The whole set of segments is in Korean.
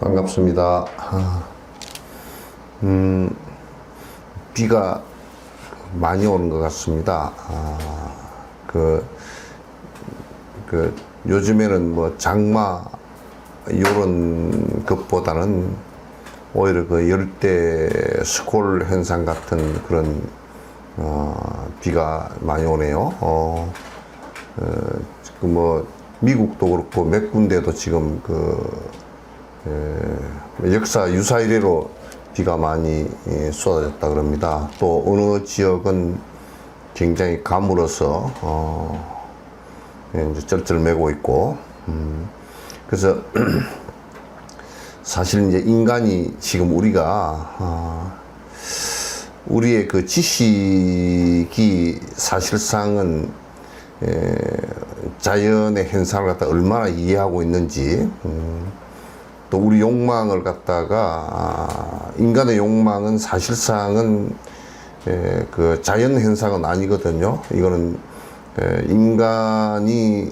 반갑습니다. 비가 많이 오는 것 같습니다. 요즘에는 뭐 장마 이런 것보다는 오히려 그 열대 스콜 현상 같은 그런 비가 많이 오네요. 뭐 미국도 그렇고 몇 군데도 지금 역사 유사 이래로 비가 많이 쏟아졌다 그럽니다. 또 어느 지역은 굉장히 가물어서 이제 쩔쩔매고 있고, 그래서 사실 이제 인간이 지금 우리가 우리의 그 지식이 사실상은 자연의 현상을 갖다 얼마나 이해하고 있는지, 또 우리 욕망을 갖다가 인간의 욕망은 사실상은 그 자연 현상은 아니거든요. 이거는 인간이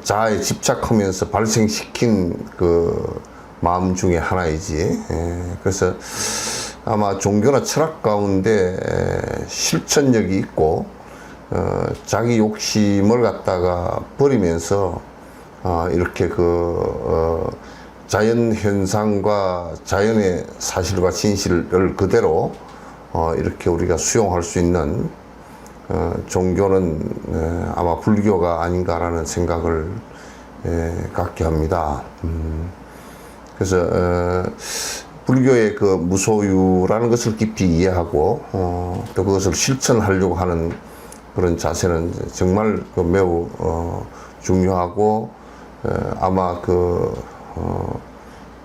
자아에 집착하면서 발생시킨 그 마음 중에 하나이지. 그래서 아마 종교나 철학 가운데 실천력이 있고 자기 욕심을 갖다가 버리면서 이렇게 자연 현상과 자연의 사실과 진실을 그대로 이렇게 우리가 수용할 수 있는 종교는 아마 불교가 아닌가라는 생각을 갖게 합니다. 그래서 불교의 그 무소유라는 것을 깊이 이해하고 또 그것을 실천하려고 하는 그런 자세는 정말 매우 중요하고, 아마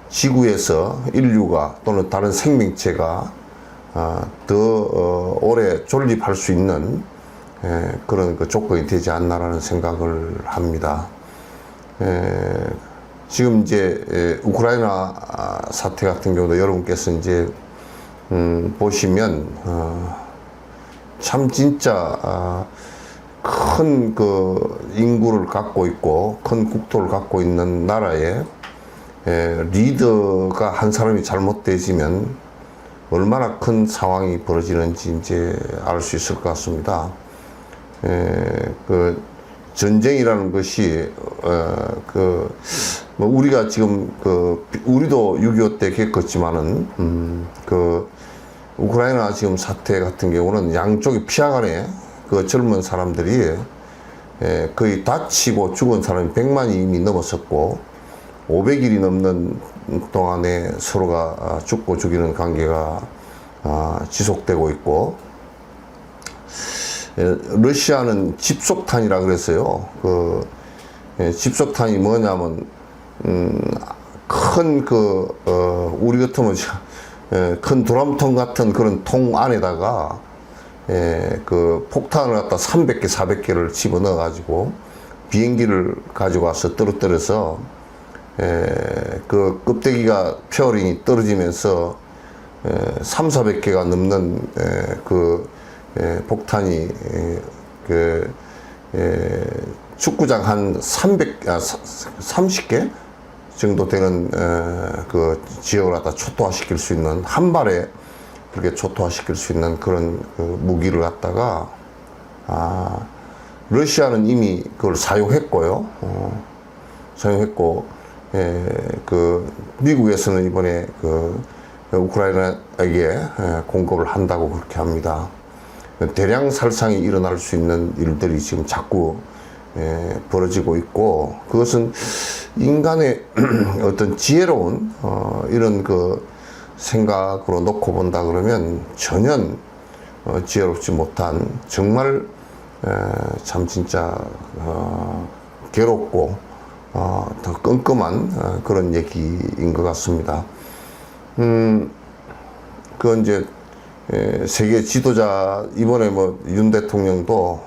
지구에서 인류가 또는 다른 생명체가 더 오래 존립할 수 있는 그런 조건이 되지 않나라는 생각을 합니다. 지금 이제 우크라이나 사태 같은 경우도 여러분께서 이제 보시면 참 진짜 큰 인구를 갖고 있고 큰 국토를 갖고 있는 나라에 리더가 한 사람이 잘못되지면 얼마나 큰 상황이 벌어지는지 이제 알 수 있을 것 같습니다. 전쟁이라는 것이 뭐 우리가 지금 우리도 6.25 때 겪었지만은 우크라이나 지금 사태 같은 경우는 양쪽이 피하간에 젊은 사람들이 거의 다치고 죽은 사람이 100만이 이미 넘었었고 500일이 넘는 동안에 서로가 죽고 죽이는 관계가 지속되고 있고, 러시아는 집속탄이라 그랬어요. 집속탄이 뭐냐면 큰 우리 같으면 큰 드럼통 같은 그런 통 안에다가 폭탄을 갖다 300개, 400개를 집어넣어 가지고 비행기를 가지고 와서 떨어뜨려서 껍데기가 페어링이 떨어지면서 300~400개가 넘는 폭탄이 축구장 한 30개 정도 되는 그 지역을 갖다 초토화시킬 수 있는, 한 발에 그렇게 초토화시킬 수 있는 그런 그 무기를 갖다가 러시아는 이미 그걸 사용했고요. 사용했고, 그 미국에서는 이번에 그 우크라이나에게 공급을 한다고 그렇게 합니다. 대량 살상이 일어날 수 있는 일들이 지금 자꾸 벌어지고 있고, 그것은 인간의 어떤 지혜로운 이런 그 생각으로 놓고 본다 그러면 전혀 지혜롭지 못한, 정말 참 진짜 괴롭고 더 끔끔한 그런 얘기인 것 같습니다. 그 이제 세계 지도자, 이번에 뭐 윤 대통령도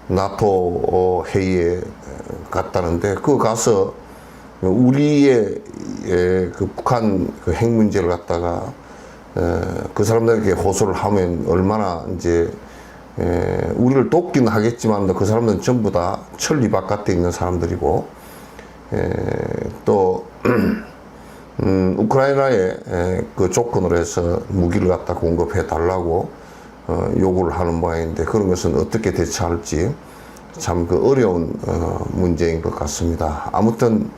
나토 회의에 갔다는데, 그 가서 우리의 그 북한 그 핵 문제를 갖다가 그 사람들에게 호소를 하면 얼마나 이제 우리를 돕기는 하겠지만 그 사람들은 전부 다 천리 바깥에 있는 사람들이고, 또 우크라이나에 그 조건으로 해서 무기를 갖다 공급해 달라고 요구를 하는 모양인데, 그런 것은 어떻게 대처할지 참 그 어려운 문제인 것 같습니다. 아무튼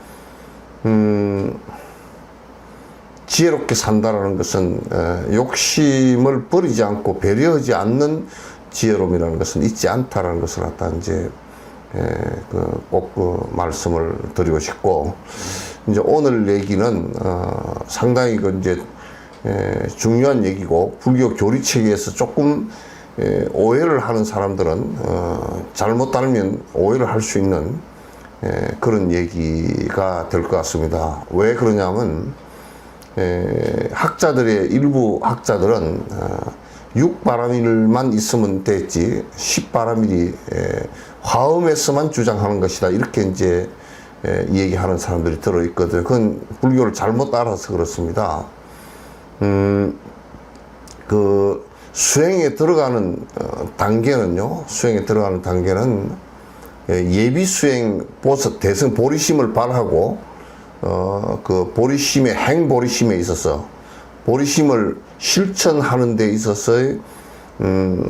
지혜롭게 산다라는 것은 욕심을 버리지 않고 배려하지 않는 지혜로움이라는 것은 있지 않다라는 것을 갖다 이제 꼭 말씀을 드리고 싶고, 이제 오늘 얘기는 상당히 그 이제 중요한 얘기고, 불교 교리 체계에서 조금 오해를 하는 사람들은 잘못 알면 오해를 할 수 있는 그런 얘기가 될 것 같습니다. 왜 그러냐면 학자들의 일부 학자들은 육바라밀만 있으면 됐지 십바라밀이 화엄에서만 주장하는 것이다, 이렇게 이제 얘기하는 사람들이 들어있거든요. 그건 불교를 잘못 알아서 그렇습니다. 그 수행에 들어가는 단계는요, 수행에 들어가는 단계는 예비수행, 대승 보리심을 발하고 그 보리심의 행보리심에 있어서 보리심을 실천하는 데 있어서의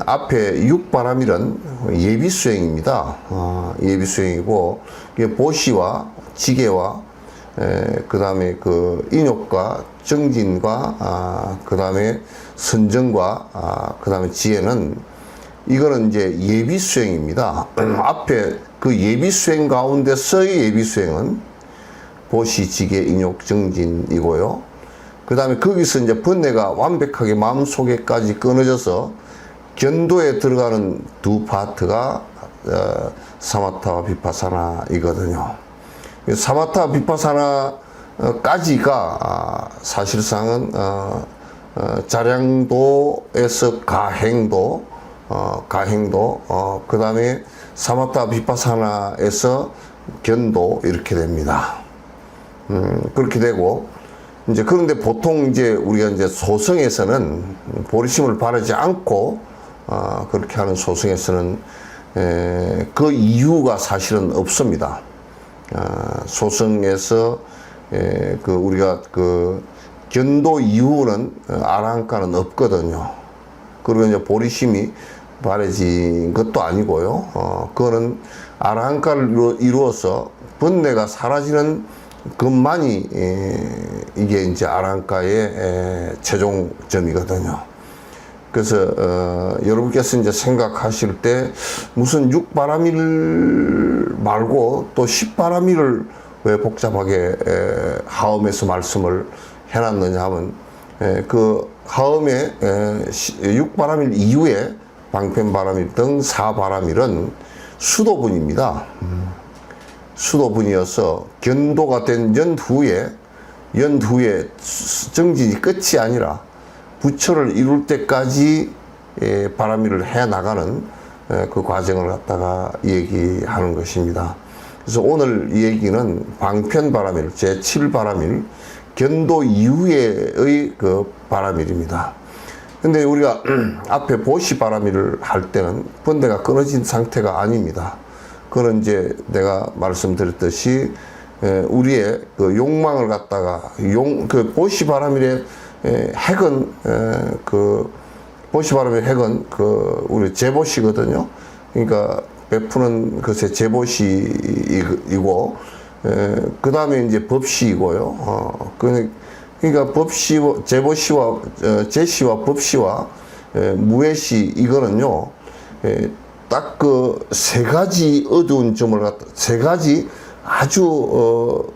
앞에 육바라밀은 예비수행입니다. 예비수행이고, 보시와 지게와 그 다음에 그 인욕과 정진과 그 다음에 선정과 그 다음에 지혜는, 이거는 이제 예비수행입니다. 앞에 그 예비수행 가운데서의 예비수행은 보시, 지게, 인욕, 정진이고요. 그 다음에 거기서 이제 번뇌가 완벽하게 마음속에까지 끊어져서 견도에 들어가는 두 파트가 사마타와 비파사나이거든요. 사마타 비파사나까지가 사실상은 자량도에서 가행도, 그 다음에 사마타 비파사나에서 견도, 이렇게 됩니다. 그렇게 되고, 이제 그런데 보통 이제 우리가 이제 소성에서는 보리심을 바르지 않고 그렇게 하는 소성에서는 그 이유가 사실은 없습니다. 소성에서 그 우리가 그 견도 이후는 아라한가는 없거든요. 그리고 이제 보리심이 바래진 것도 아니고요. 그거는 아라한가를 이루어서 번뇌가 사라지는 것만이 이게 이제 아라한가의 최종점이거든요. 그래서 여러분께서 이제 생각하실 때 무슨 육바라밀 말고 또 십바라밀을 왜 복잡하게 하엄에서 말씀을 해놨느냐 하면, 그 하엄의 육바라밀 이후에 방편바라밀 등 사바라밀은 수도분입니다. 수도분이어서 견도가 된 연후에 정진이 끝이 아니라 부처를 이룰 때까지 바라밀을 해 나가는 그 과정을 갖다가 얘기하는 것입니다. 그래서 오늘 이 얘기는 방편바라밀, 제7바라밀, 견도 이후의 그 바라밀입니다. 근데 우리가 앞에 보시바라밀을 할 때는 번뇌가 끊어진 상태가 아닙니다. 그건 이제 내가 말씀드렸듯이 우리의 그 욕망을 갖다가 그 보시바라밀의 핵은 그 보시바라밀의 핵은 그 우리 제보시거든요. 그러니까 베푸는 것의 제보시이고 그 다음에 이제 법시이고요. 그러니까 법시, 제보시와 제시와 법시와 무해시 이거는요. 딱 그 세 가지 어두운 점을 갖다 세 가지 아주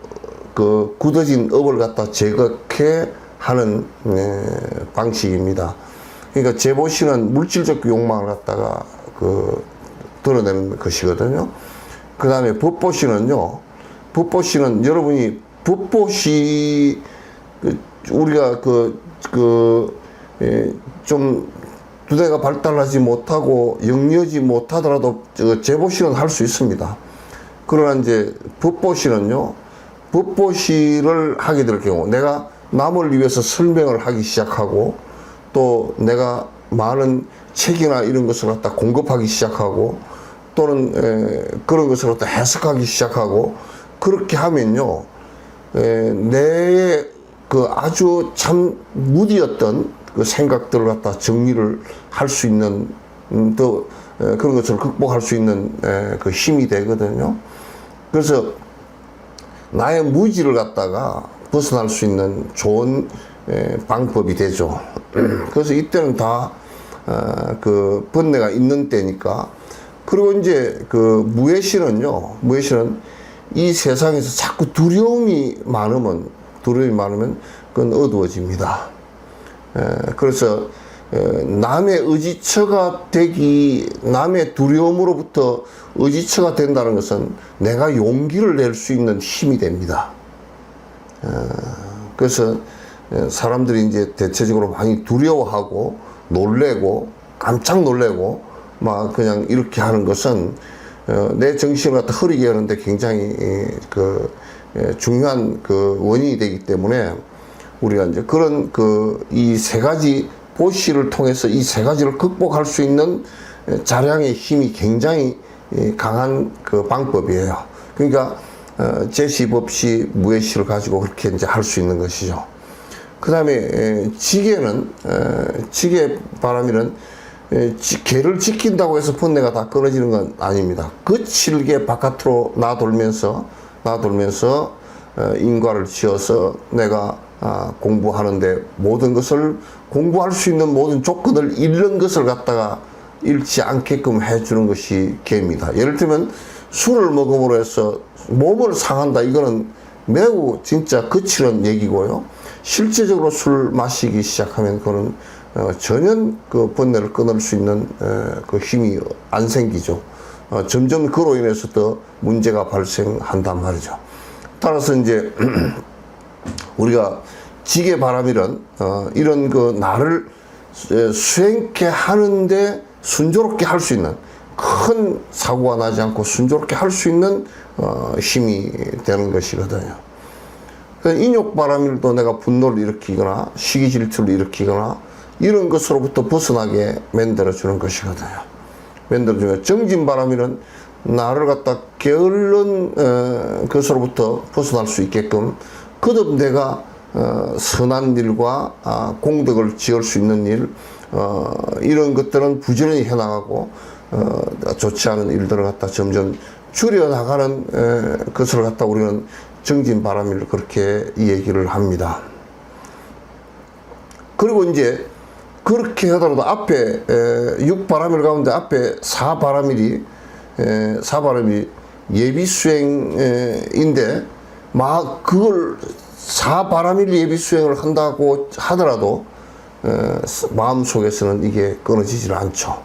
그 굳어진 업을 갖다 제거해 하는 방식입니다. 그러니까 제보시는 물질적 욕망을 갖다가 그 드러내는 것이거든요. 그 다음에 법보시는요. 법보시는 여러분이 법보시 우리가 좀 두뇌가 발달하지 못하고 영리하지 못하더라도 제보시는 할 수 있습니다. 그러나 이제 법보시는요. 법보시를 하게 될 경우 내가 남을 위해서 설명을 하기 시작하고 또 내가 많은 책이나 이런 것을 갖다 공급하기 시작하고 또는 그런 것을 갖다 해석하기 시작하고 그렇게 하면요. 내 그 아주 참 무디었던 그 생각들을 갖다 정리를 할 수 있는 또 그런 것을 극복할 수 있는 그 힘이 되거든요. 그래서 나의 무지를 갖다가 벗어날 수 있는 좋은 방법이 되죠. 그래서 이때는 다 그 번뇌가 있는 때니까. 그리고 이제 그 무해시는요. 무해시는 이 세상에서 자꾸 두려움이 많으면 그건 어두워집니다. 그래서 남의 의지처가 되기, 남의 두려움으로부터 의지처가 된다는 것은 내가 용기를 낼 수 있는 힘이 됩니다. 그래서 사람들이 이제 대체적으로 많이 두려워하고 놀래고 깜짝 놀래고 막 그냥 이렇게 하는 것은 내 정신을 갖다 흐리게 하는데 굉장히 중요한 그 원인이 되기 때문에 우리가 이제 그런 이 세 가지 보시를 통해서 이 세 가지를 극복할 수 있는 자량의 힘이 굉장히 강한 그 방법이에요. 그러니까 제시, 법시, 무해시를 가지고 그렇게 이제 할 수 있는 것이죠. 그 다음에 지게 바람이는 개를 지킨다고 해서 번뇌가 다 끊어지는 건 아닙니다. 거칠게 바깥으로 나돌면서 인과를 지어서 내가 공부하는데 모든 것을 공부할 수 있는 모든 조건을 잃는 것을 갖다가 잃지 않게끔 해주는 것이 개입니다. 예를 들면 술을 먹음으로 해서 몸을 상한다. 이거는 매우 진짜 거칠은 얘기고요. 실제적으로 술 마시기 시작하면 그거는 전혀 그 번뇌를 끊을 수 있는 그 힘이 안 생기죠. 점점 그로 인해서 더 문제가 발생한단 말이죠. 따라서 이제 우리가 지게 바람이란 이런 그 나를 수행케 하는데 순조롭게 할 수 있는 큰 사고가 나지 않고 순조롭게 할 수 있는 힘이 되는 것이거든요. 인욕 바람일도 내가 분노를 일으키거나 시기 질투를 일으키거나 이런 것으로부터 벗어나게 만들어주는 것이거든요. 만들어주면 정진 바람일은 나를 갖다 게을른 것으로부터 벗어날 수 있게끔 거듭 내가 선한 일과 공덕을 지을 수 있는 일 이런 것들은 부지런히 해나가고 좋지 않은 일들을 갖다 점점 줄여나가는 것을 갖다 우리는 정진바람일 그렇게 이야기를 합니다. 그리고 이제 그렇게 하더라도 앞에 6바람일 가운데 앞에 4바람일이 예비수행인데 막 그걸 4바람일 예비수행을 한다고 하더라도 마음속에서는 이게 끊어지질 않죠.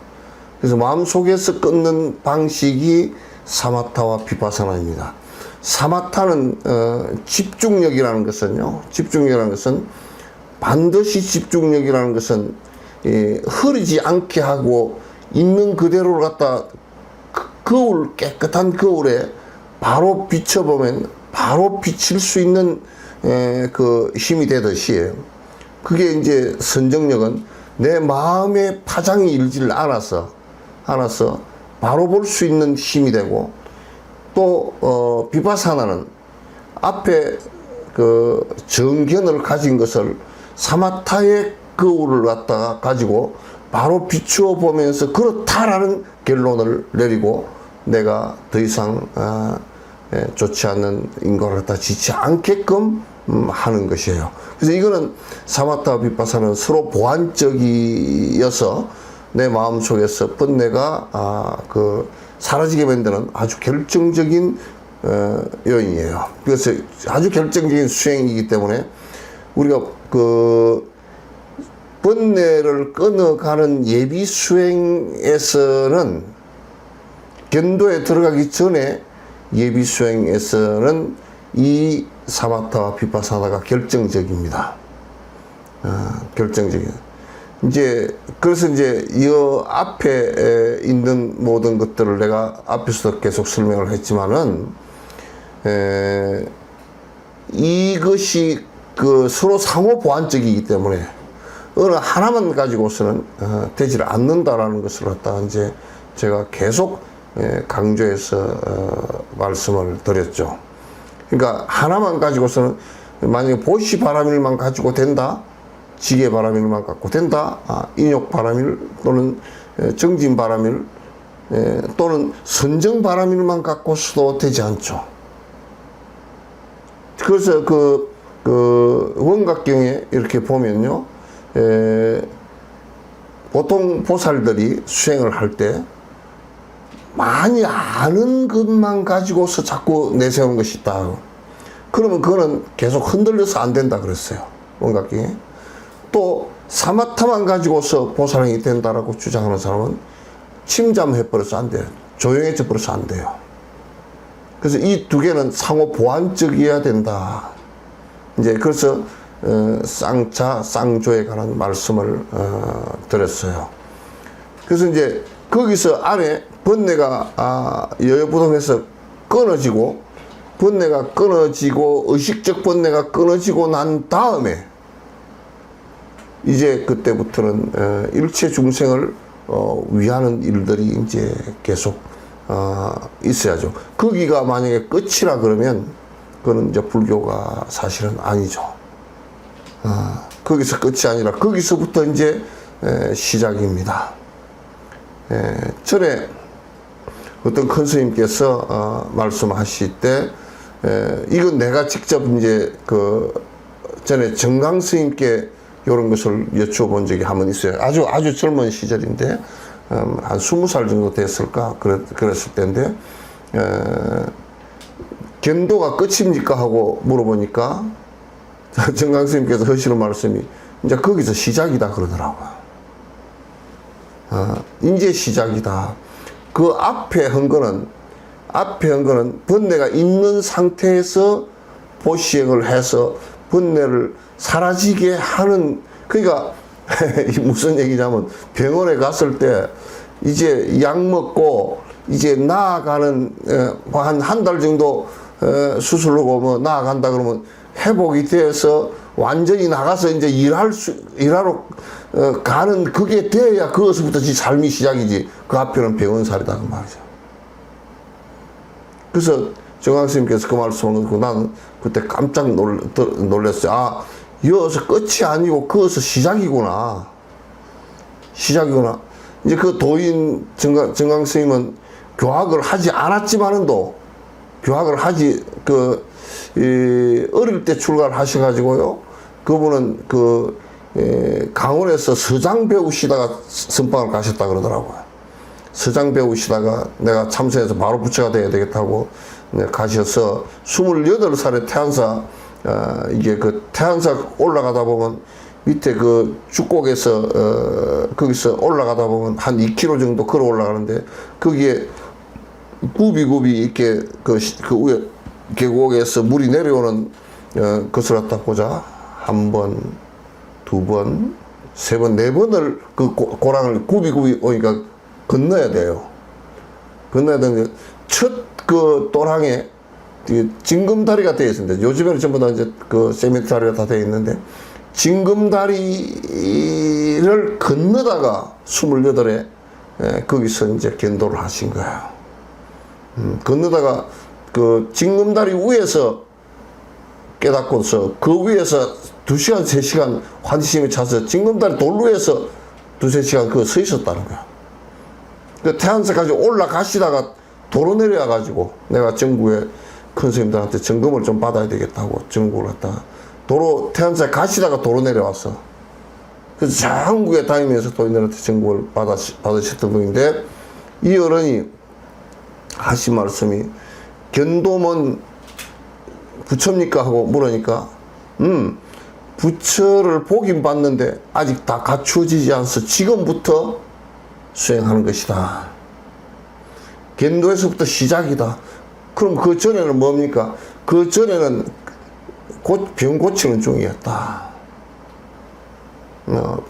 그래서 마음속에서 끊는 방식이 사마타와 비파사나입니다. 사마타는 집중력이라는 것은 반드시 집중력이라는 것은 흐르지 않게 하고 있는 그대로 갖다 깨끗한 거울에 바로 비춰보면 바로 비칠 수 있는 그 힘이 되듯이 그게 이제 선정력은 내 마음의 파장이 일지를 않아서 바로 볼 수 있는 힘이 되고 또 비파사나는 앞에 그 정견을 가진 것을 사마타의 거울을 갖다가 가지고 바로 비추어 보면서 그렇다라는 결론을 내리고 내가 더 이상 좋지 않은 인과를 갖다 짓지 않게끔 하는 것이에요. 그래서 이거는 사마타와 비파사는 서로 보완적이어서 내 마음 속에서 번뇌가 사라지게 만드는 아주 결정적인 요인이에요. 그래서 아주 결정적인 수행이기 때문에 우리가 그 번뇌를 끊어가는 예비 수행에서는 견도에 들어가기 전에 예비 수행에서는 이 사마타와 비파사나가 결정적입니다. 결정적이에요. 그래서 이 앞에 있는 모든 것들을 내가 앞에서도 계속 설명을 했지만은, 이것이 서로 상호 보완적이기 때문에 어느 하나만 가지고서는 되지 않는다라는 것을 갖다 제가 계속 강조해서 말씀을 드렸죠. 그러니까 하나만 가지고서는 만약에 보시 바라밀만 가지고 된다, 지계 바라밀만 갖고 된다, 인욕 바라밀 또는 정진 바라밀 또는 선정 바라밀만 갖고서도 되지 않죠. 그래서 원각경에 이렇게 보면요, 보통 보살들이 수행을 할 때 많이 아는 것만 가지고서 자꾸 내세우는 것이 있다. 그러면 그거는 계속 흔들려서 안 된다 그랬어요. 원각경에. 또 사마타만 가지고서 보살행이 된다라고 주장하는 사람은 침잠해버려서 안 돼요. 조용해져 버려서 안 돼요. 그래서 이 두 개는 상호 보완적이어야 된다. 그래서 쌍차, 쌍조에 관한 말씀을 드렸어요. 그래서 거기서 안에 번뇌가 여여부동해서 끊어지고, 번뇌가 끊어지고, 의식적 번뇌가 끊어지고 난 다음에 그때부터는 일체 중생을 위하는 일들이 계속 있어야죠. 거기가 만약에 끝이라 그러면 그거는 불교가 사실은 아니죠. 거기서 끝이 아니라 거기서부터 시작입니다. 전에 어떤 큰 스님께서 말씀하실 때, 이건 내가 직접 전에 정강 스님께 이런 것을 여쭤본 적이 한 번 있어요. 아주 젊은 시절인데, 한 20살 정도 됐을까? 그랬을 때인데, 견도가 끝입니까? 하고 물어보니까, 정강 스님께서 하시는 말씀이, 거기서 시작이다 그러더라고요. 이제 시작이다. 그 앞에 한 거는 번뇌가 있는 상태에서 보시행을 해서 번뇌를 사라지게 하는, 그러니까 무슨 얘기냐면 병원에 갔을 때 이제 약 먹고 이제 나아가는 한 달 정도 수술하고 나아간다 그러면 회복이 돼서 완전히 나가서 일하러 가는 그게 돼야 그것부터 삶이 시작이지. 그 앞에는 병원살이다 그 말이죠. 그래서 정강 스님께서 그 말씀을 듣고 나는 그때 깜짝 놀랐어요. 여기서 끝이 아니고 그것은 시작이구나. 그 도인 정강 스님은 교학을 하지 않았지만은도 교학을 어릴 때 출가를 하셔가지고요. 그분은 강원에서 서장 배우시다가 선방을 가셨다 그러더라고요. 서장 배우시다가 내가 참선해서 바로 부처가 돼야 되겠다고 가셔서 28살에 태안사, 태안사 올라가다 보면 밑에 축곡에서, 거기서 올라가다 보면 한 2km 정도 걸어 올라가는데 거기에 굽이 이렇게 위에 계곡에서 물이 내려오는 것을 갖다 보자. 1번, 2번, 3번, 4번을 고랑을 굽이 오니까 건너야 돼요. 건너야 되는데 첫 또랑에 징금다리가 되어 있습니다. 요즘에는 전부 다 세미트 다리가 다 되어 있는데, 징금다리를 건너다가 28에 거기서 견도를 하신 거예요. 건너다가 징금다리 위에서 깨닫고서 그 위에서 2시간, 3시간 환희심에 차서 징검다리 돌 위에서 2-3시간 그거 서 있었다는 거야. 그 태안사까지 올라가시다가 도로 내려와가지고 내가 정부에 큰 스님들한테 점검을 좀 받아야 되겠다고 정부를 갖다가 도로 태안사 가시다가 도로 내려왔어. 그래서 전국에 다니면서 도인들한테 정보를 받으셨던 분인데 이 어른이 하신 말씀이 견도면 부처입니까? 하고 물으니까 부처를 보긴 봤는데 아직 다 갖추어지지 않아서 지금부터 수행하는 것이다. 견도에서부터 시작이다. 그럼 그 전에는 뭡니까? 그 전에는 병 고치는 중이었다.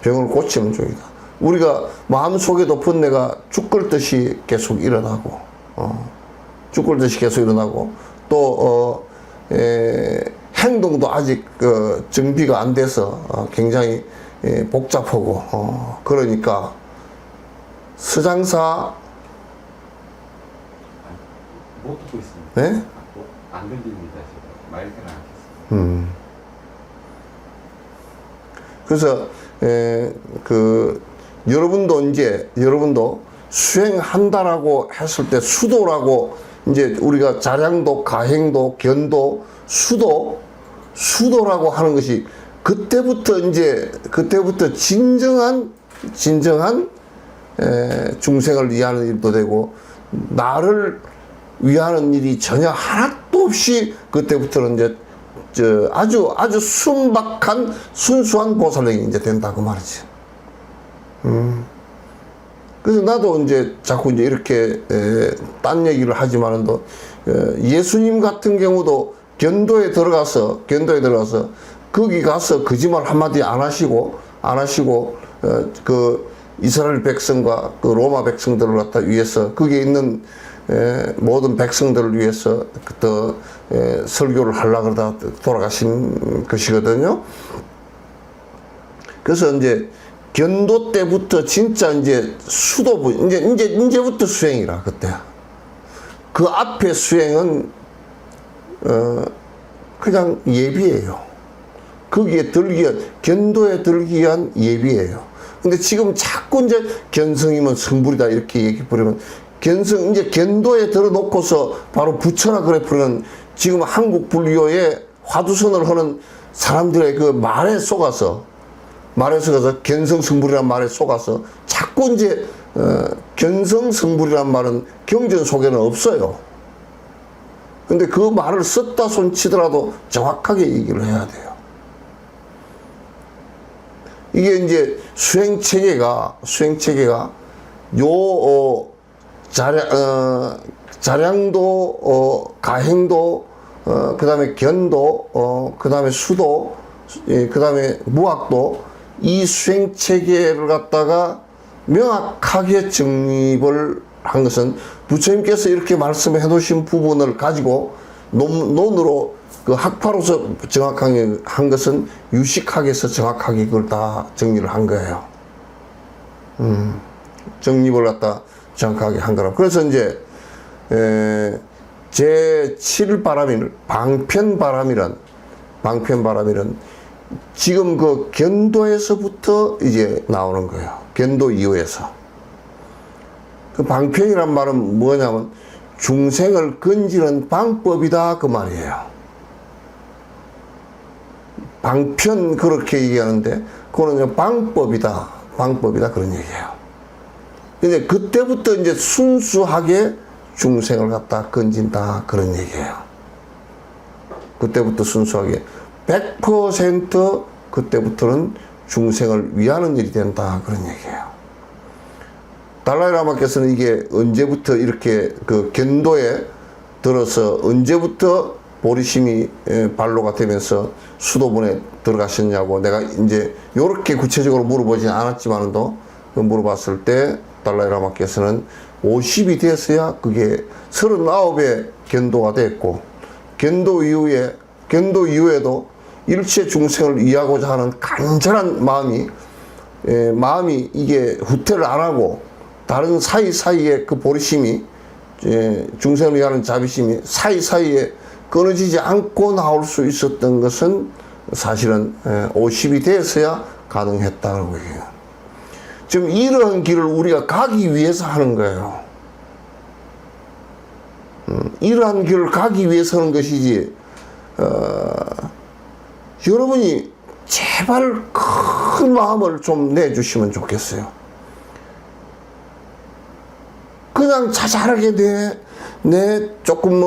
병을 고치는 중이다. 우리가 마음속에도 번뇌가 죽을듯이 계속 일어나고 죽을듯이 계속 일어나고 또 행동도 아직 정비가 안 돼서 굉장히 복잡하고 그러니까 서장사 못 듣고 있습니다. 네? 안 들립니다. 제가 마이크를 안 켰습니다. 그래서 여러분도 수행한다라고 했을 때 수도라고 이제 우리가 자량도, 가행도, 견도, 수도라고 하는 것이 그때부터 진정한 중생을 위하는 일도 되고 나를 위하는 일이 전혀 하나도 없이 그때부터는 이제 아주 순박한 순수한 보살령이 이제 된다 그 말이지. 그래서 나도 이제 자꾸 이제 이렇게 딴 얘기를 하지만은도 예수님 같은 경우도 견도에 들어가서 거기 가서 거짓말 한마디 안 하시고 그 이스라엘 백성과 그 로마 백성들을 갖다 위해서 거기에 있는 모든 백성들을 위해서 그때 설교를 하려고 그러다 돌아가신 것이거든요. 그래서 이제 견도 때부터 진짜 이제 수도부 이제부터 수행이라 그때. 그 앞에 수행은 그냥 예비예요. 거기에 견도에 들기 위한 예비예요. 근데 지금 자꾸 이제 견성이면 성불이다 이렇게 얘기해 버리면 이제 견도에 들어놓고서 바로 부처라 그래 버리는 지금 한국 불교에 화두선을 하는 사람들의 그 말에 속아서 견성성불이라는 말에 속아서 자꾸 이제 견성성불이라는 말은 경전 속에는 없어요. 근데 그 말을 썼다 손치더라도 정확하게 얘기를 해야 돼요. 이게 이제 수행체계가 자량도, 가행도, 그 다음에 견도, 그 다음에 수도, 그 다음에 무학도, 이 수행체계를 갖다가 명확하게 정립을 한 것은 부처님께서 이렇게 말씀해 놓으신 부분을 가지고 논으로 그 학파로서 정확하게 한 것은 유식학에서 정확하게 그걸 다 정리를 한 거예요. 정립을 갖다 정확하게 한 거라. 그래서 이제 제7바람인 방편바람이란 지금 그 견도에서부터 이제 나오는 거예요. 견도 이후에서. 그 방편이란 말은 뭐냐면 중생을 건지는 방법이다 그 말이에요. 방편 그렇게 얘기하는데 그거는 방법이다 그런 얘기예요. 근데 그때부터 이제 순수하게 중생을 갖다 건진다 그런 얘기예요. 그때부터 순수하게 100% 그때부터는 중생을 위하는 일이 된다 그런 얘기예요. 달라이라마께서는 이게 언제부터 이렇게 그 견도에 들어서 언제부터 보리심이 발로가 되면서 수도분에 들어가셨냐고 내가 이제 요렇게 구체적으로 물어보진 않았지만도 물어봤을 때 달라이라마께서는 50이 됐어야 그게 39의 견도가 됐고 견도 이후에도 일체 중생을 위하고자 하는 간절한 마음이 이게 후퇴를 안 하고 다른 사이사이에 그 보리심이 중생을 위하는 자비심이 사이사이에 끊어지지 않고 나올 수 있었던 것은 사실은 50이 돼서야 가능했다고 얘기해요. 지금 이러한 길을 우리가 가기 위해서 하는 거예요. 이러한 길을 가기 위해서 하는 것이지, 여러분이 제발 큰 마음을 좀 내주시면 좋겠어요. 그냥 자잘하게 내 조금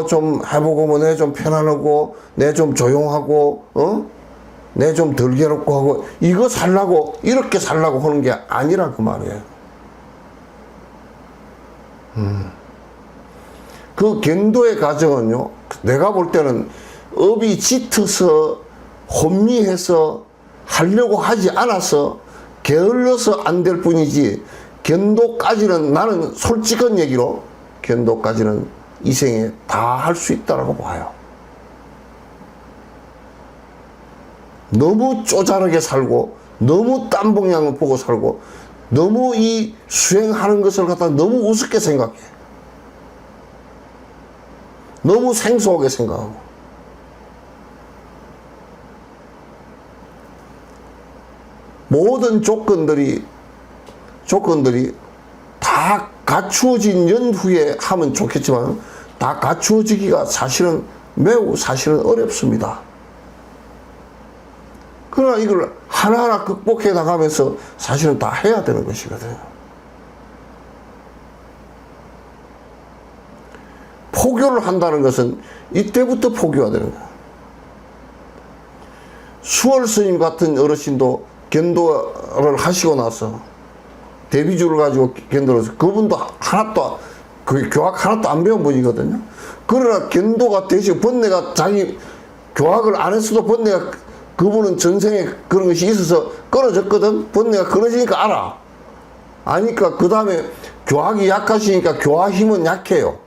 좀 해보고, 내 좀 편안하고, 내 좀 조용하고, 내 좀 덜 괴롭고 하고, 이거 살라고, 이렇게 살라고 하는 게 아니라 그 말이에요. 그 견도의 과정은요, 내가 볼 때는 업이 짙어서 혼미해서 하려고 하지 않아서 게을러서 안 될 뿐이지, 견도까지는, 나는 솔직한 얘기로 견도까지는 이 생에 다 할 수 있다라고 봐요. 너무 쪼잔하게 살고, 너무 딴 방향을 보고 살고, 너무 이 수행하는 것을 갖다 너무 우습게 생각해. 너무 생소하게 생각하고. 모든 조건들이 다 갖추어진 연후에 하면 좋겠지만, 다 갖추어지기가 사실은 어렵습니다. 그러나 이걸 하나하나 극복해 나가면서 사실은 다 해야 되는 것이거든요. 포교를 한다는 것은 이때부터 포교가 되는 거예요. 수월 스님 같은 어르신도 견도를 하시고 나서 대비주를 가지고 견도를 해서, 그분도 그 교학 하나도 안 배운 분이거든요. 그러나 견도가 되시고, 번뇌가 자기 교학을 안 했어도 번뇌가, 그분은 전생에 그런 것이 있어서 끊어졌거든. 번뇌가 끊어지니까 알아. 아니까 그 다음에 교학이 약하시니까 교학 힘은 약해요.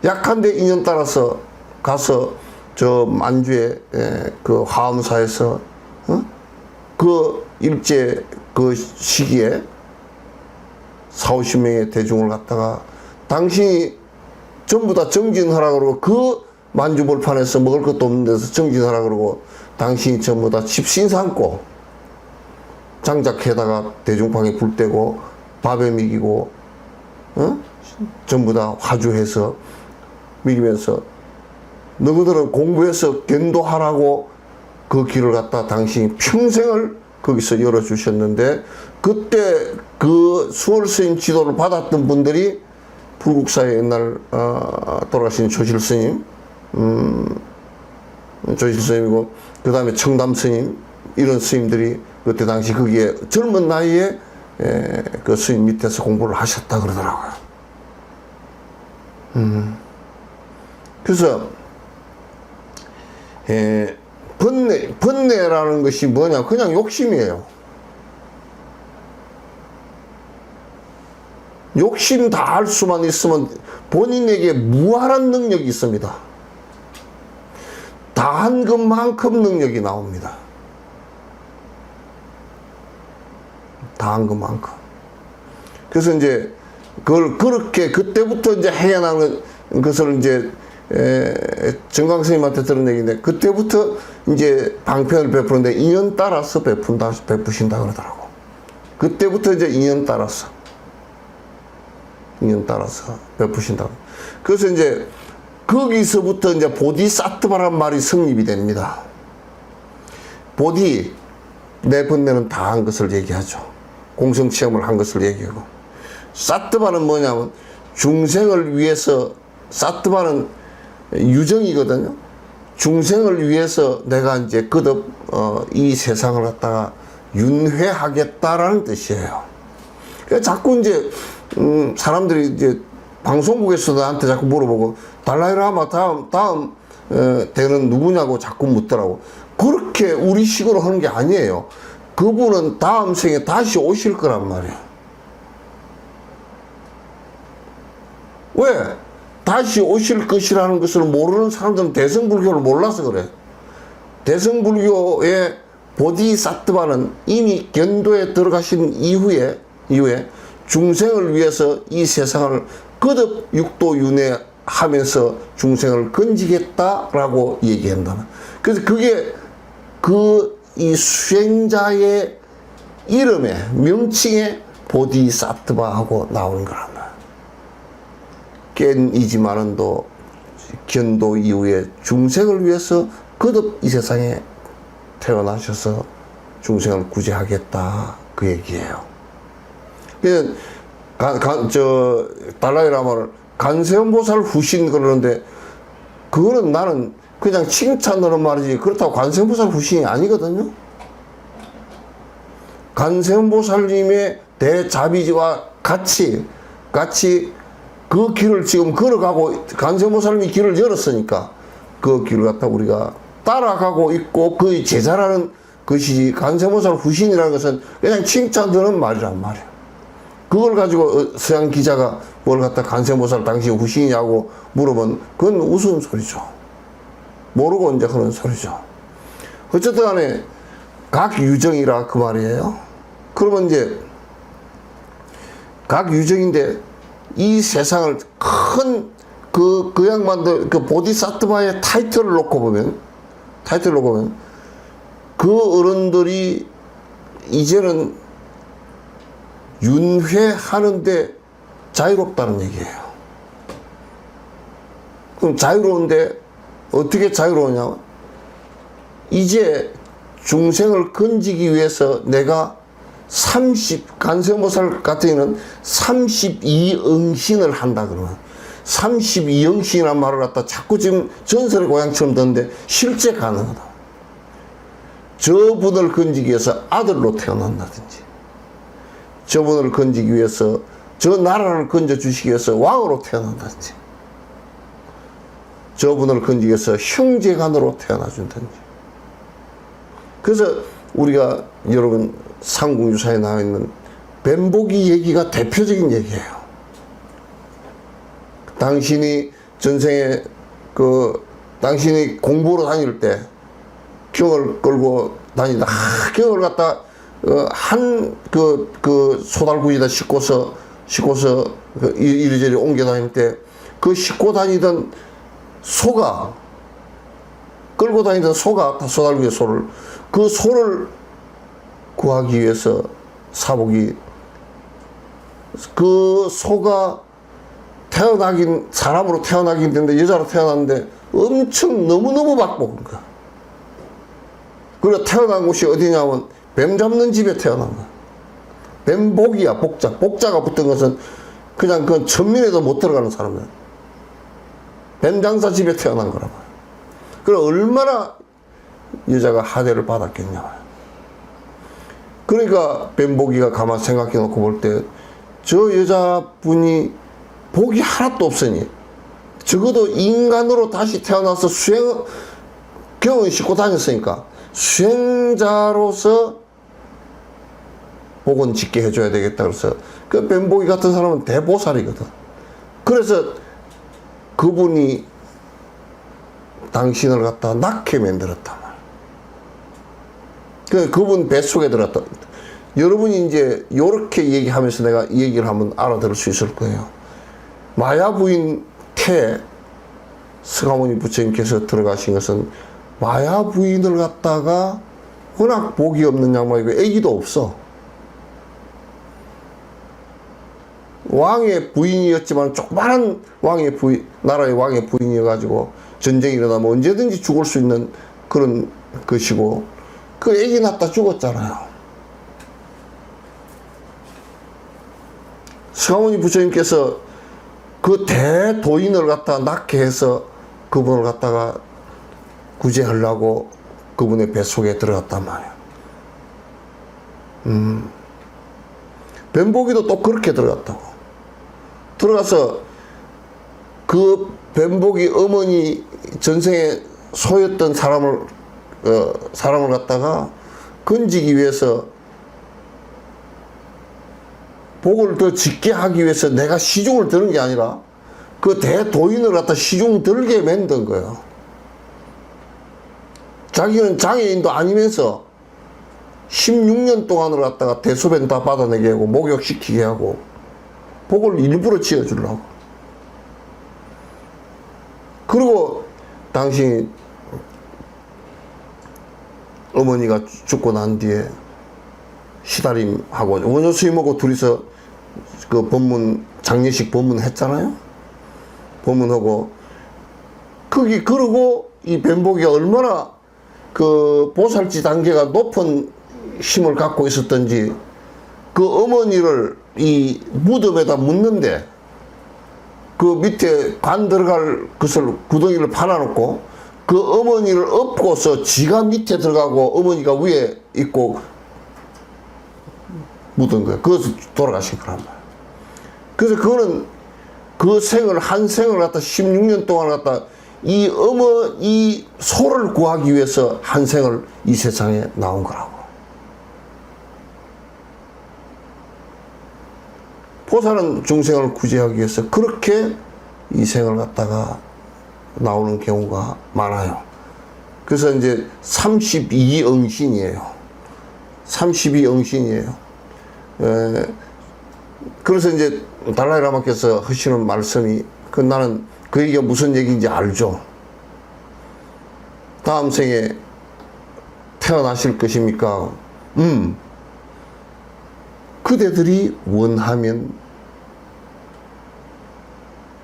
약한데 인연 따라서 가서 저 만주에 그 화엄사에서 그 일제 그 시기에 40~50명의 대중을 갖다가 당신이 전부 다 정진하라 그러고, 그 만주벌판에서 먹을 것도 없는 데서 정진하라 그러고, 당신이 전부 다 집신 삼고 장작해다가 대중방에 불 떼고 밥에 먹이고, 전부 다 화주해서 먹이면서, 너희들은 공부해서 견도하라고 그 길을 갖다 당신이 평생을 거기서 열어주셨는데, 그때 그 수월스님 지도를 받았던 분들이 불국사의 옛날 돌아가신 조실스님, 조실스님이고, 그 다음에 청담스님, 이런 스님들이 그때 당시 거기에 젊은 나이에 그 스님 밑에서 공부를 하셨다 그러더라고요. 그래서 번뇌라는 것이 뭐냐, 그냥 욕심이에요. 욕심 다 할 수만 있으면 본인에게 무한한 능력이 있습니다. 다 한 것만큼 능력이 나옵니다. 다 한 것만큼. 그래서 이제 그걸 그렇게 그때부터 이제 해야하는 것을 이제 정강 스님한테 들은 얘기인데, 그때부터 이제 방편을 베푸는데 인연 따라서 베푸신다 그러더라고. 그때부터 이제 인연 따라서 베푸신다. 그래서 이제 거기서부터 이제 보디사트바란 말이 성립이 됩니다. 보디, 내 번뇌는 다 한 것을 얘기하죠. 공성체험을 한 것을 얘기하고, 사트바는 뭐냐면 중생을 위해서, 사트바는 유정이거든요. 중생을 위해서 내가 이제 거듭 이 세상을 갖다가 윤회하겠다라는 뜻이에요. 그러니까 자꾸 이제 사람들이 이제 방송국에서 나한테 자꾸 물어보고, 달라이라마 다음 대는 누구냐고 자꾸 묻더라고. 그렇게 우리식으로 하는 게 아니에요. 그분은 다음 생에 다시 오실 거란 말이에요. 왜? 다시 오실 것이라는 것을 모르는 사람들은 대승불교를 몰라서 그래. 대승불교의 보디사트바는 이미 견도에 들어가신 이후에 중생을 위해서 이 세상을 거듭 육도 윤회하겠다 하면서 중생을 건지겠다라고 얘기한다. 그래서 그게 그 이 수행자의 이름에 명칭에 보디사트바하고 나오는 거란다. 깬 이지만은도 견도 이후에 중생을 위해서 거듭 이 세상에 태어나셔서 중생을 구제하겠다 그 얘기예요. 그래서 달라이라마를 관세음보살 후신 그러는데 그거는 나는 그냥 칭찬으로 말이지 그렇다고 관세음보살 후신이 아니거든요. 관세음보살님의 대자비지와 같이 그 길을 지금 걸어가고 관세음보살님이 길을 열었으니까 그 길을 갖다 우리가 따라가고 있고 그 제자라는 것이 관세음보살 후신이라는 것은 그냥 칭찬드는 말이란 말이야. 그걸 가지고 서양 기자가 뭘 갖다 관세음보살 당신 후신이냐고 물으면 그건 우스운 소리죠. 모르고 이제 그런 소리죠. 어쨌든 간에 각유정이라 그 말이에요. 그러면 이제 각유정인데 이 세상을 큰 그 양반들 그 보디사트바의 타이틀을 놓고 보면 그 어른들이 이제는 윤회하는데 자유롭다는 얘기예요. 그럼 자유로운데 어떻게 자유로우냐? 이제 중생을 건지기 위해서 내가 관세음보살 같은 경우는 32응신을 한다 그러면 32응신이라는 말을 갖다 자꾸 지금 전설의 고향처럼 듣는데 실제 가능하다. 저분을 건지기 위해서 아들로 태어난다든지 저분을 건지기 위해서 저 나라를 건져주시기 위해서 왕으로 태어난다든지 저분을 건지기 위해서 형제간으로 태어나준다든지. 그래서 우리가 여러분 삼국유사에 나와 있는 뱀복이 얘기가 대표적인 얘기예요. 당신이 전생에 당신이 공부로 다닐 때 경을 끌고 다니다 경을 갖다 소달구이다 싣고서 이리저리 옮겨 다닐 때 그 싣고 다니던 소가 끌고 다니던 소가 소달구이의 소를 그 소를 구하기 위해서 사복이 그 소가 사람으로 태어나긴 됐는데 여자로 태어났는데 엄청 너무너무 박복한 거야. 그리고 태어난 곳이 어디냐면 뱀 잡는 집에 태어난 거야. 뱀복이야. 복자가 붙은 것은 그냥 그 천민에도 못 들어가는 사람이야. 뱀 장사 집에 태어난 거란 말이야. 그럼 얼마나 여자가 하대를 받았겠냐. 그러니까 뱀복이가 가만 생각해 놓고 볼 때 저 여자분이 복이 하나도 없으니 적어도 인간으로 다시 태어나서 경을 싣고 다녔으니까 수행자로서 복은 짓게 해줘야 되겠다. 그래서 그 뱀복이 같은 사람은 대보살이거든. 그래서 그분이 당신을 갖다 낳게 만들었단 말이야. 그분 뱃속에 들었다. 여러분이 이제 요렇게 얘기하면서 내가 이 얘기를 하면 알아들을 수 있을 거예요. 마야부인 태 스가모니 부처님께서 들어가신 것은 마야부인을 갖다가 워낙 복이 없는 양반이고 애기도 없어. 왕의 부인이었지만 조그마한 나라의 왕의 부인이어가지고 전쟁이 일어나면 언제든지 죽을 수 있는 그런 것이고 그 애기 낳다 죽었잖아요. 스가모니 부처님께서 그 대도인을 갖다 낳게 해서 그분을 갖다가 구제하려고 그분의 뱃속에 들어갔단 말이야. 뱀복이도 또 그렇게 들어갔다고. 들어가서 그 뱀복이 어머니 전생에 소였던 사람을 갖다가 건지기 위해서 복을 더 짓게 하기 위해서 내가 시중을 드는 게 아니라 그 대도인을 갖다 시중 들게 만든 거예요. 자기는 장애인도 아니면서 16년 동안을 갖다가 대소변 다 받아내게 하고 목욕시키게 하고 복을 일부러 지어주려고. 당신이 어머니가 죽고 난 뒤에 시다림하고 원효 스님하고 둘이서 그 법문 장례식 법문 했잖아요. 법문하고 거기 그러고 이 변복이가 얼마나 그 보살지 단계가 높은 힘을 갖고 있었던지 그 어머니를 이 무덤에다 묻는데 그 밑에 관 들어갈 것을 구덩이를 파놔놓고 그 어머니를 엎고서 지가 밑에 들어가고 어머니가 위에 있고 묻은 거예요. 그것을 돌아가신 거란 말이에요. 그래서 그거는 그 생을 한 생을 갖다 16년 동안 갖다 이 소를 구하기 위해서 한 생을 이 세상에 나온 거라고. 보살은 중생을 구제하기 위해서 그렇게 이 생을 갖다가 나오는 경우가 많아요. 그래서 이제 32응신이에요. 32응신이에요. 그래서 이제 달라이 라마께서 하시는 말씀이 나는 그 얘기가 무슨 얘기인지 알죠. 다음 생에 태어나실 것입니까? 그대들이 원하면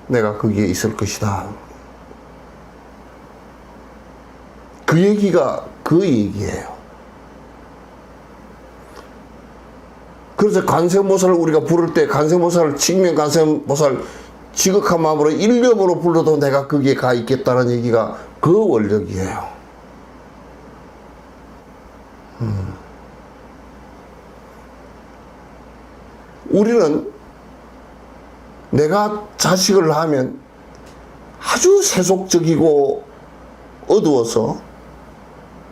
내가 거기에 있을 것이다. 그 얘기가 그 얘기예요. 그래서 관세음보살을 우리가 부를 때 관세음보살을 직면 관세음보살 지극한 마음으로 일념으로 불러도 내가 거기에 가 있겠다는 얘기가 그 원력이에요. 우리는 내가 자식을 하면 아주 세속적이고 어두워서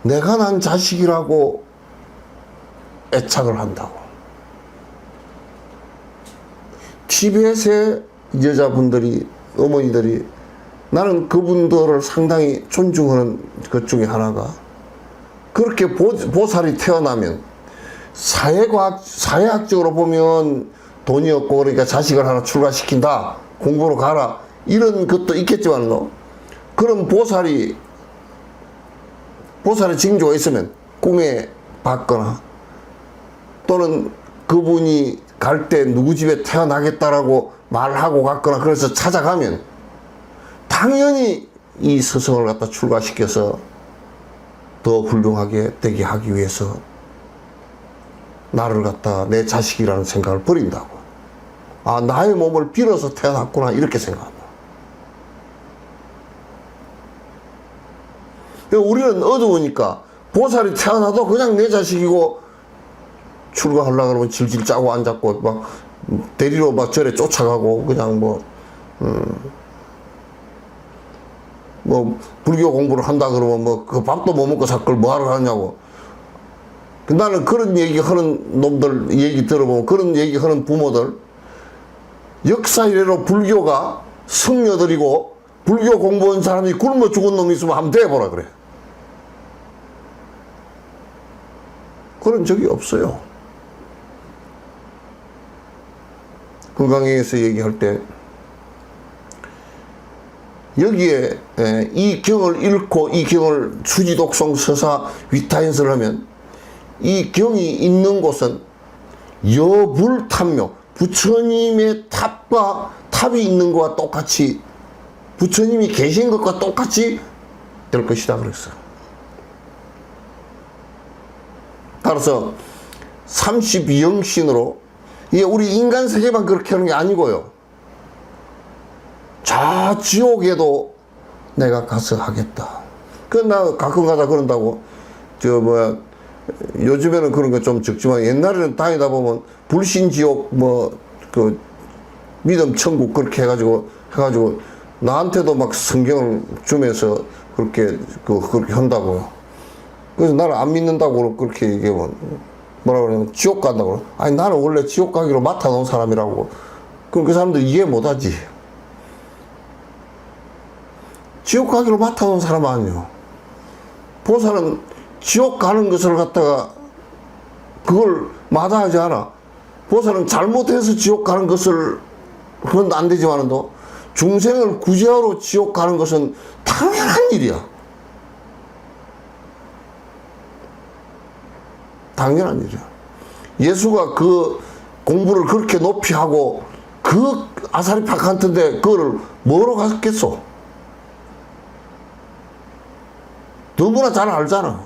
내가 난 자식이라고 애착을 한다고. 티벳의 여자분들이, 어머니들이 나는 그분들을 상당히 존중하는 것 중에 하나가 그렇게 보살이 태어나면 사회학적으로 보면 돈이 없고 그러니까 자식을 하나 출가시킨다. 공부로 가라. 이런 것도 있겠지만 그런 보살의 징조가 있으면 꿈에 봤거나 또는 그분이 갈 때 누구 집에 태어나겠다라고 말하고 갔거나 그래서 찾아가면 당연히 이 스승을 갖다 출가시켜서 더 훌륭하게 되게 하기 위해서 나를 갖다 내 자식이라는 생각을 버린다고. 아, 나의 몸을 빌어서 태어났구나 이렇게 생각한다. 우리는 어두우니까 보살이 태어나도 그냥 내 자식이고 출가하려고 그러면 질질 짜고 앉았고 막 데리러 막 절에 쫓아가고 그냥 뭐 불교 공부를 한다 그러면 뭐 그 밥도 못 먹고 사걸 뭐하러 하냐고. 나는 그런 얘기 하는 놈들 얘기 들어보면 그런 얘기 하는 부모들 역사 이래로 불교가 성녀들이고 불교 공부한 사람이 굶어 죽은 놈이 있으면 한번 대보라 그래. 그런 적이 없어요. 금강경에서 얘기할 때 여기에 이 경을 읽고 이 경을 수지독송 서사 위타연설을 하면 이 경이 있는 곳은 여불탑묘 부처님의 탑이 있는 것과 똑같이 부처님이 계신 것과 똑같이 될 것이다 그랬어요. 따라서 32영신으로 이게 우리 인간 세계만 그렇게 하는 게 아니고요. 저 지옥에도 내가 가서 하겠다. 나 가끔 가다 그런다고. 요즘에는 그런 거 좀 적지만 옛날에는 다니다 보면 불신지옥 믿음 천국 그렇게 해가지고 나한테도 막 성경을 주면서 그렇게 한다고요. 그래서 나를 안 믿는다고 그렇게 얘기하면 뭐라 그러냐면 지옥 간다고. 아니 나는 원래 지옥 가기로 맡아놓은 사람이라고. 그럼 그 사람들 이해 못하지. 지옥 가기로 맡아놓은 사람 아니에요. 보살은 지옥 가는 것을 갖다가 그걸 마다하지 않아. 보살은 잘못해서 지옥 가는 것을 그건 안 되지만도 중생을 구제하러 지옥 가는 것은 당연한 일이야. 당연한 일이야. 예수가 그 공부를 그렇게 높이 하고 그 아사리팍 같은데 그거를 뭐로 갔겠어? 너무나 잘 알잖아.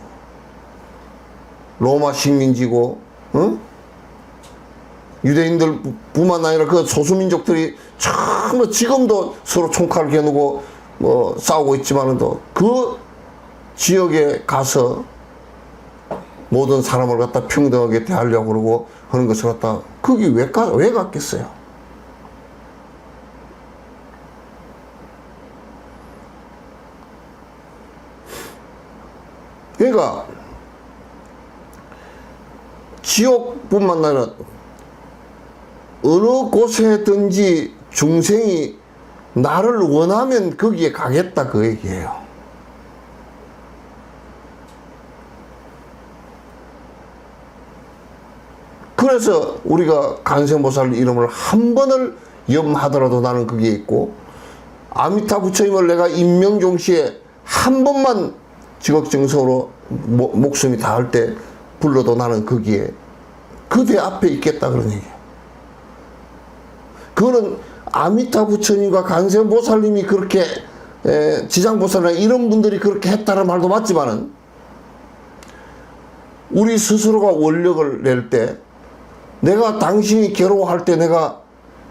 로마 식민지고, 응? 유대인들 뿐만 아니라 그 소수민족들이 참 지금도 서로 총칼을 겨누고 뭐 싸우고 있지만도 그 지역에 가서 모든 사람을 갖다 평등하게 대하려고 그러고 하는 것을 갖다 거기 왜 갔겠어요? 그러니까 지옥뿐만 아니라 어느 곳에든지 중생이 나를 원하면 거기에 가겠다 그 얘기예요. 그래서 우리가 간세음보살 이름을 한 번을 염하더라도 나는 거기에 있고, 아미타 부처님을 내가 임명종시에 한 번만 지극정성으로 목숨이 닿을 때 불러도 나는 거기에 그대 앞에 있겠다 그런 얘기예요. 그거는 아미타 부처님과 간세음보살님이 그렇게 지장보살이나 이런 분들이 그렇게 했다는 말도 맞지만은 우리 스스로가 원력을 낼 때 내가 당신이 괴로워할 때 내가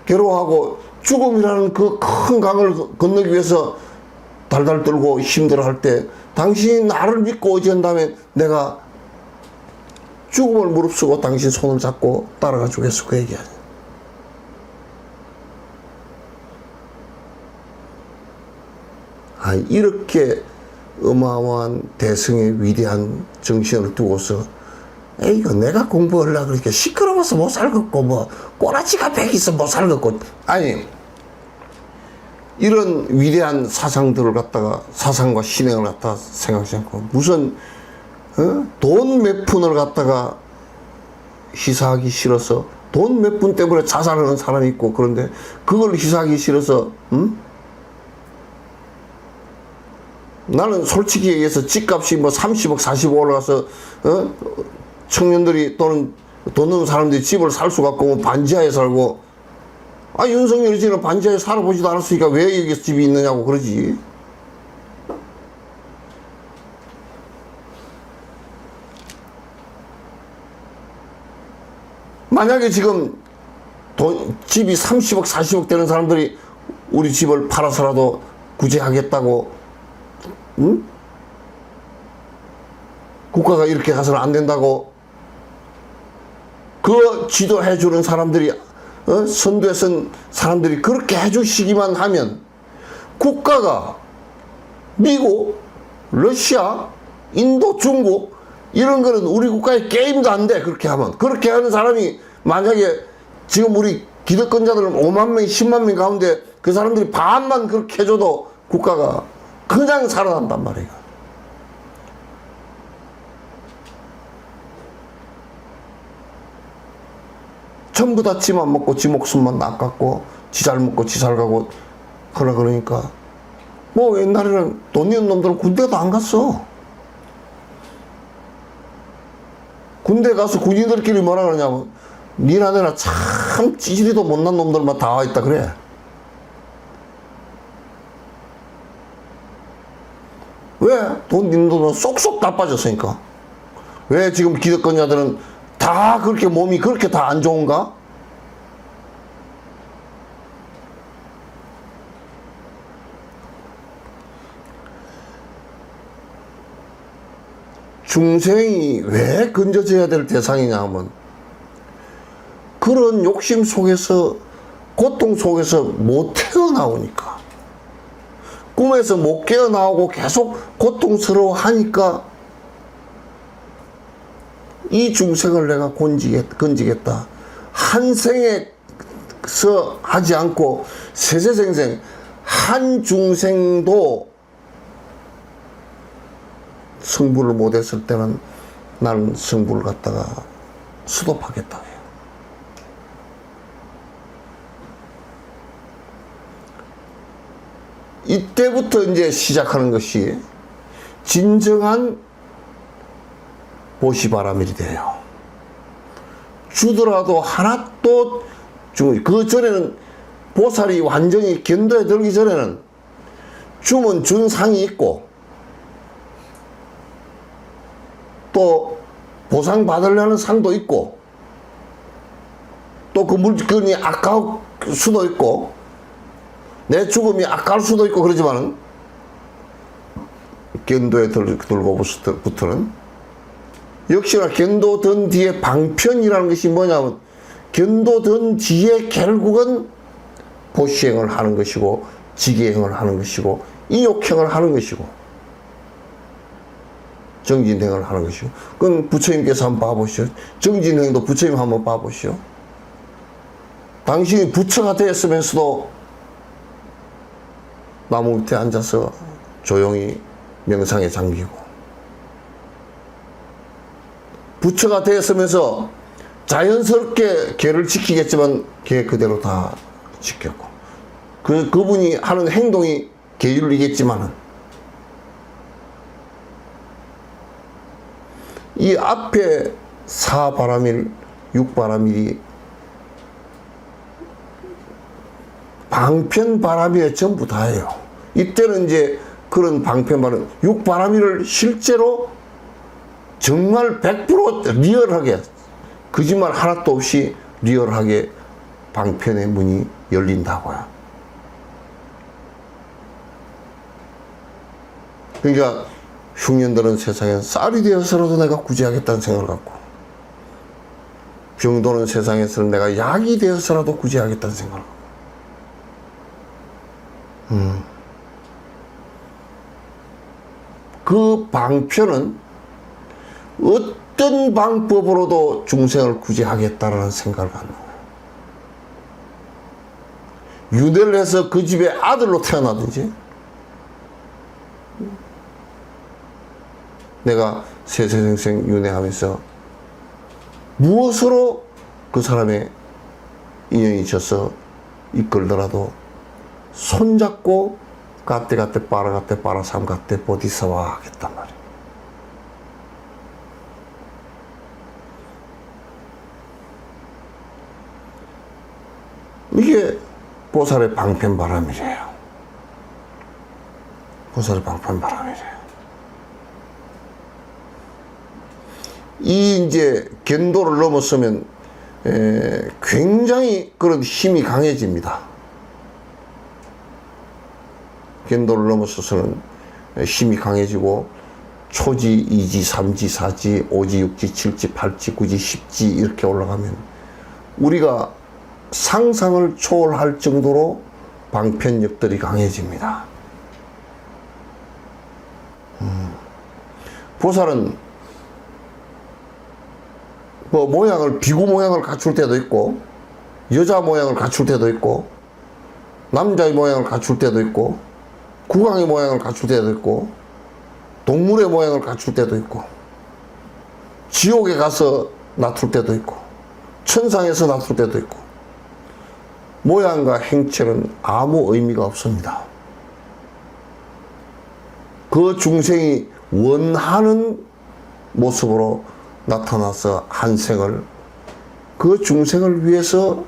괴로워하고 죽음이라는 그 큰 강을 건너기 위해서 달달 떨고 힘들어할 때 당신이 나를 믿고 오지은 다음에 내가 죽음을 무릅쓰고 당신 손을 잡고 따라가 주겠어 그 얘기야. 아, 이렇게 어마어마한 대승의 위대한 정신을 두고서 이거 내가 공부하려고 그러니까 시끄러워서 못 살겠고 뭐 꼬라지가 백있어 못 살겠고, 아니 이런 위대한 사상들을 갖다가 사상과 신앙을 갖다가 생각하지 않고 무슨 돈 몇 푼을 갖다가 희사하기 싫어서 돈 몇 푼 때문에 자살하는 사람이 있고, 그런데 그걸 희사하기 싫어서 나는 솔직히 얘기해서 집값이 뭐 30억 40억 올라가서 청년들이 또는 돈 없는 사람들이 집을 살 수가 없고 뭐 반지하에 살고, 아 윤석열이 지금 반지하에 살아보지도 않았으니까 왜 여기서 집이 있느냐고 그러지. 만약에 지금 집이 30억 40억 되는 사람들이 우리 집을 팔아서라도 구제하겠다고, 응? 국가가 이렇게 가서는 안 된다고 그 지도해주는 사람들이 선두에 선 사람들이 그렇게 해주시기만 하면 국가가 미국, 러시아, 인도, 중국 이런 거는 우리 국가의 게임도 안 돼. 그렇게 하면. 그렇게 하는 사람이 만약에 지금 우리 기득권자들 5만 명, 10만 명 가운데 그 사람들이 반만 그렇게 해줘도 국가가 그냥 살아난단 말이에요. 전부 다 지만 먹고 지 목숨만 아깝고 지 잘 먹고 지 잘 가고 그러니까 뭐 옛날에는 돈 있는 놈들은 군대도 안 갔어. 군대 가서 군인들끼리 뭐라 그러냐면 니나 내나 참 찌질이도 못난 놈들만 다 와 있다 그래. 왜? 돈 있는 놈은 쏙쏙 다 빠졌으니까. 왜 지금 기득권자들은 다 그렇게 몸이 그렇게 다 안 좋은가? 중생이 왜 건져져야 될 대상이냐 하면 그런 욕심 속에서 고통 속에서 못 태어나오니까, 꿈에서 못 깨어나오고 계속 고통스러워 하니까 이 중생을 내가 건지겠다. 한 생에서 하지 않고 세세생생 한 중생도 성불을 못했을 때는 나는 성불을 갖다가 수도하겠다 해요. 이때부터 이제 시작하는 것이 진정한 보시바라밀이 돼요. 주더라도 하나도 그 전에는 보살이 완전히 견도에 들기 전에는 주면 준 상이 있고 또 보상 받으려는 상도 있고 또 그 물건이 아까울 수도 있고 내 죽음이 아까울 수도 있고 그러지만은 견도에 들고부터는 역시나 견도 든 뒤에 방편이라는 것이 뭐냐면 견도 든 뒤에 결국은 보시행을 하는 것이고 지계행을 하는 것이고 인욕행을 하는 것이고 정진행을 하는 것이고 그건 부처님께서 한번 봐보시오. 정진행도 부처님 한번 봐보시오. 당신이 부처가 되었으면서도 나무 밑에 앉아서 조용히 명상에 잠기고 부처가 되었으면서 자연스럽게 계를 지키겠지만 계 그대로 다 지켰고 그분이 하는 행동이 계율이겠지만은 이 앞에 4바라밀, 6바라밀이 방편바라밀에 전부 다예요. 이때는 이제 그런 방편바라밀, 6바라밀을 실제로 정말 100% 리얼하게 거짓말 하나도 없이 리얼하게 방편의 문이 열린다고요. 그러니까 흉년들은 세상에 쌀이 되어서라도 내가 구제하겠다는 생각을 갖고 병도는 세상에서는 내가 약이 되어서라도 구제하겠다는 생각을 갖고 그 방편은 어떤 방법으로도 중생을 구제하겠다라는 생각을 갖는 거예요. 윤회를 해서 그 집에 아들로 태어나든지 내가 세세생생 윤회하면서 무엇으로 그 사람의 인연이 져서 이끌더라도 손잡고 가떼 빠라 삼가떼 보디사와 하겠단 말이에요. 이게 보살의 방편바람이래요. 보살의 방편바람이래요. 이 이제 견도를 넘었으면 굉장히 그런 힘이 강해집니다. 견도를 넘어서서는 힘이 강해지고 초지, 이지, 삼지, 사지, 오지, 육지, 칠지, 팔지, 구지, 십지 이렇게 올라가면 우리가 상상을 초월할 정도로 방편력들이 강해집니다. 보살은 뭐 모양을 비구 모양을 갖출 때도 있고 여자 모양을 갖출 때도 있고 남자의 모양을 갖출 때도 있고 국왕의 모양을 갖출 때도 있고 동물의 모양을 갖출 때도 있고 지옥에 가서 나툴 때도 있고 천상에서 나툴 때도 있고 모양과 행체는 아무 의미가 없습니다. 그 중생이 원하는 모습으로 나타나서 한 생을 그 중생을 위해서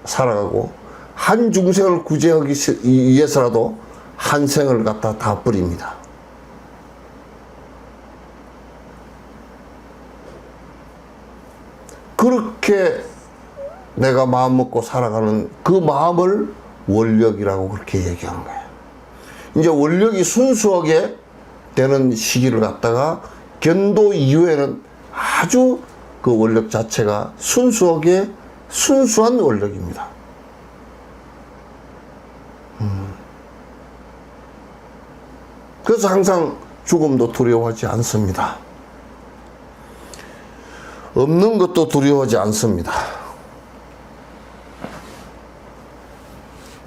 살아가고 한 중생을 구제하기 위해서라도 한 생을 갖다 다 버립니다. 그렇게 내가 마음 먹고 살아가는 그 마음을 원력이라고 그렇게 얘기하는 거예요. 이제 원력이 순수하게 되는 시기를 갖다가 견도 이후에는 아주 그 원력 자체가 순수하게 순수한 원력입니다. 그래서 항상 죽음도 두려워하지 않습니다. 없는 것도 두려워하지 않습니다.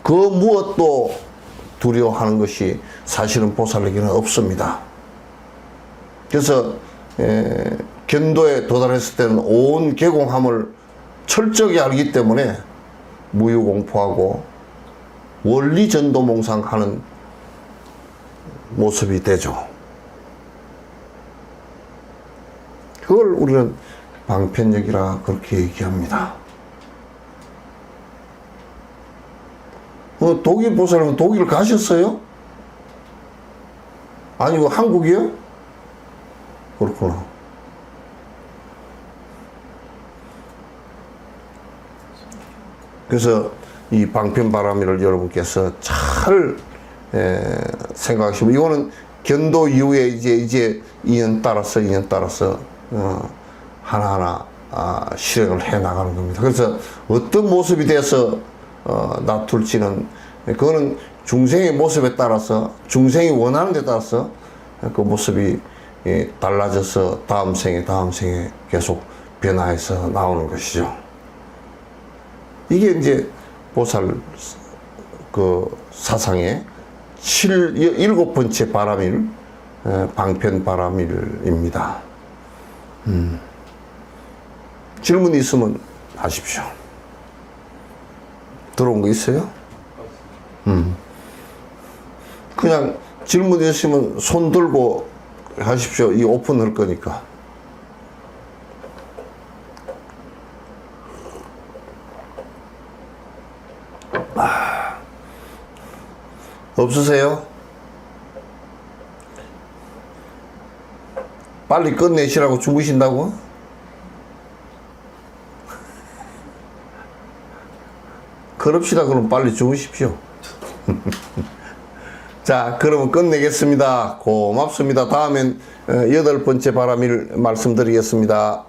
그 무엇도 두려워하는 것이 사실은 보살에게는 없습니다. 그래서 견도에 도달했을 때는 온 개공함을 철저히 알기 때문에 무유공포하고 원리전도몽상하는 모습이 되죠. 그걸 우리는 방편력이라 그렇게 얘기합니다. 독일 보살은 독일 가셨어요? 아니고 한국이요? 그렇구나. 그래서 이 방편바람이를 여러분께서 잘 생각하시면, 이거는 견도 이후에 이제 2년 따라서 하나하나 실행을 해 나가는 겁니다. 그래서 어떤 모습이 돼서 놔둘지는, 그거는 중생의 모습에 따라서, 중생이 원하는 데 따라서 그 모습이 달라져서 다음 생에 계속 변화해서 나오는 것이죠. 이게 이제 보살 그 사상의 일곱 번째 바람일, 방편 바람일입니다. 질문 있으면 하십시오. 들어온 거 있어요? 그냥 질문 있으면 손 들고 하십시오. 이 오픈할 거니까. 없으세요? 빨리 끝내시라고 주무신다고? 그럽시다. 그럼 빨리 주무십시오. 자, 그러면 끝내겠습니다. 고맙습니다. 다음엔 8번째 바람일 말씀드리겠습니다.